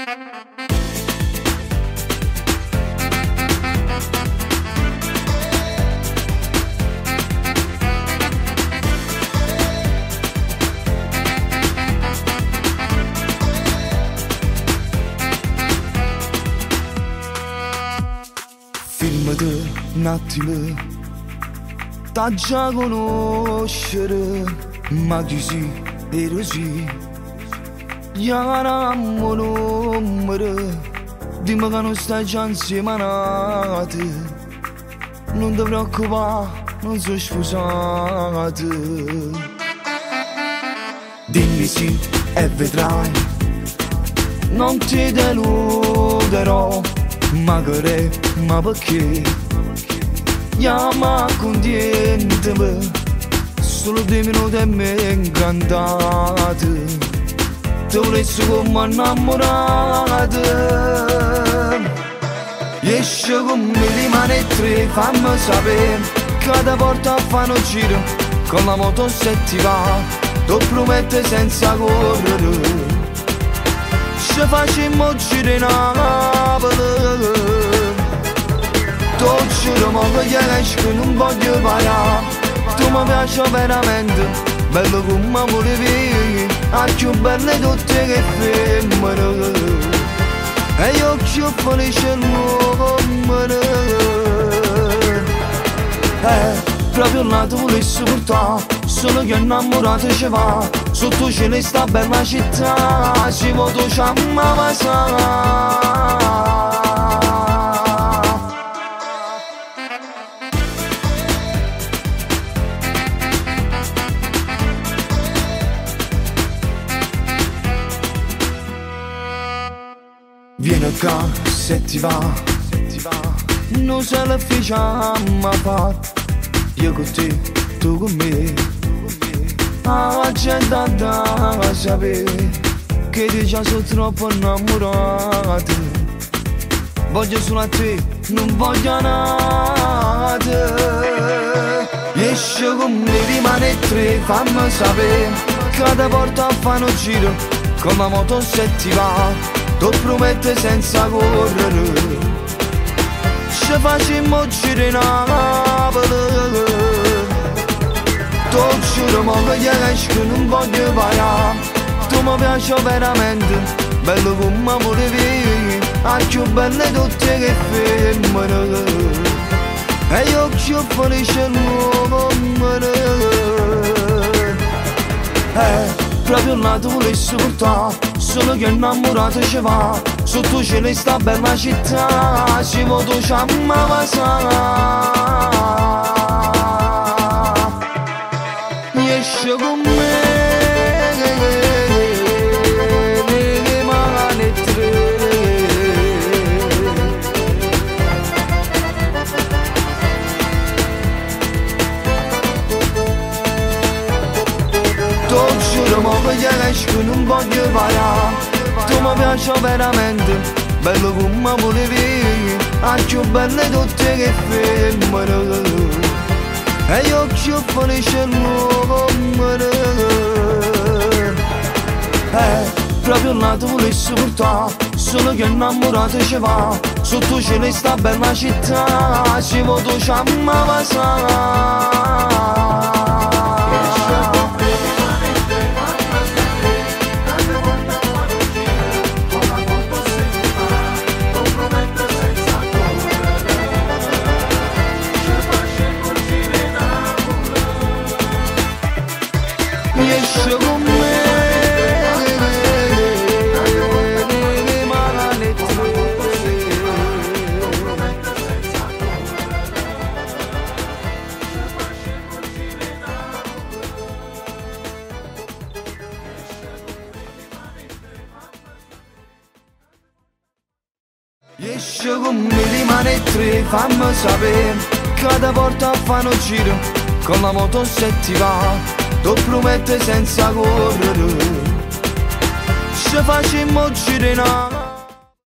Filmadı un attimo da già conoscere, ma così e così chiamiamo numero, dimmi che non stai già insieme a nate, non ti preoccupare, non sono sposate. Dimmi sì e vedrai, non ti deluderò, magari, ma perché? Chiama contentami, solo 2 minuti e mi è incantato, ti volessi come innamorato. Esci con me, rimane 3, fammi sapere, che ti porta a fare un giro, con la moto se ti va, ti prometto senza correre, ci facciamo giro in Napoli. Tu giuro ma che esco non voglio parlare, tu mi piaci veramente, bello come volevi, a più belle tutte che femmine, e io più felice l'uomo. Proprio là ti volessi portare, solo che innamorato ci va, sotto cielo sta bella città, si vuoto ci amava sa. Vieni qua se ti va, non se la facciamo fare, io con te, tu con me. La gente da sapere che ti già sono troppo innamorato, voglio solo a te, non voglio niente. Esci con me, rimane 3, fammi sapere, che ti porta a fare un giro, con la moto se ti va, ti prometto senza correre, ci facciamo giro in Napoli. Tu giuro ma che esco non voglio parlare, tu mi piaci veramente, bello come volevi, a più belle tutte che femmine, e io più felice l'uomo. Proprio là ti volessi portare, solo che innamorato ci va, sotto cielo sta bella città, si vuoto ci amava sa. Esci con me, rimane 3. Tu giuro ma che esco non voglio parlare, tu mi piaci veramente, bello come volevi, a più belle tutte che femmine, e io più felice l'uomo. Proprio là ti volessi portare, solo che innamorato ci va, sotto cielo sta bella città, si vuoto ci amava sa. Esci con me, rimane 3. Esci con me, rimane 3, fammi sapere, che ti porta a fare un giro, con la moto se ti va, ti prometto senza correre, ci facciamo giro in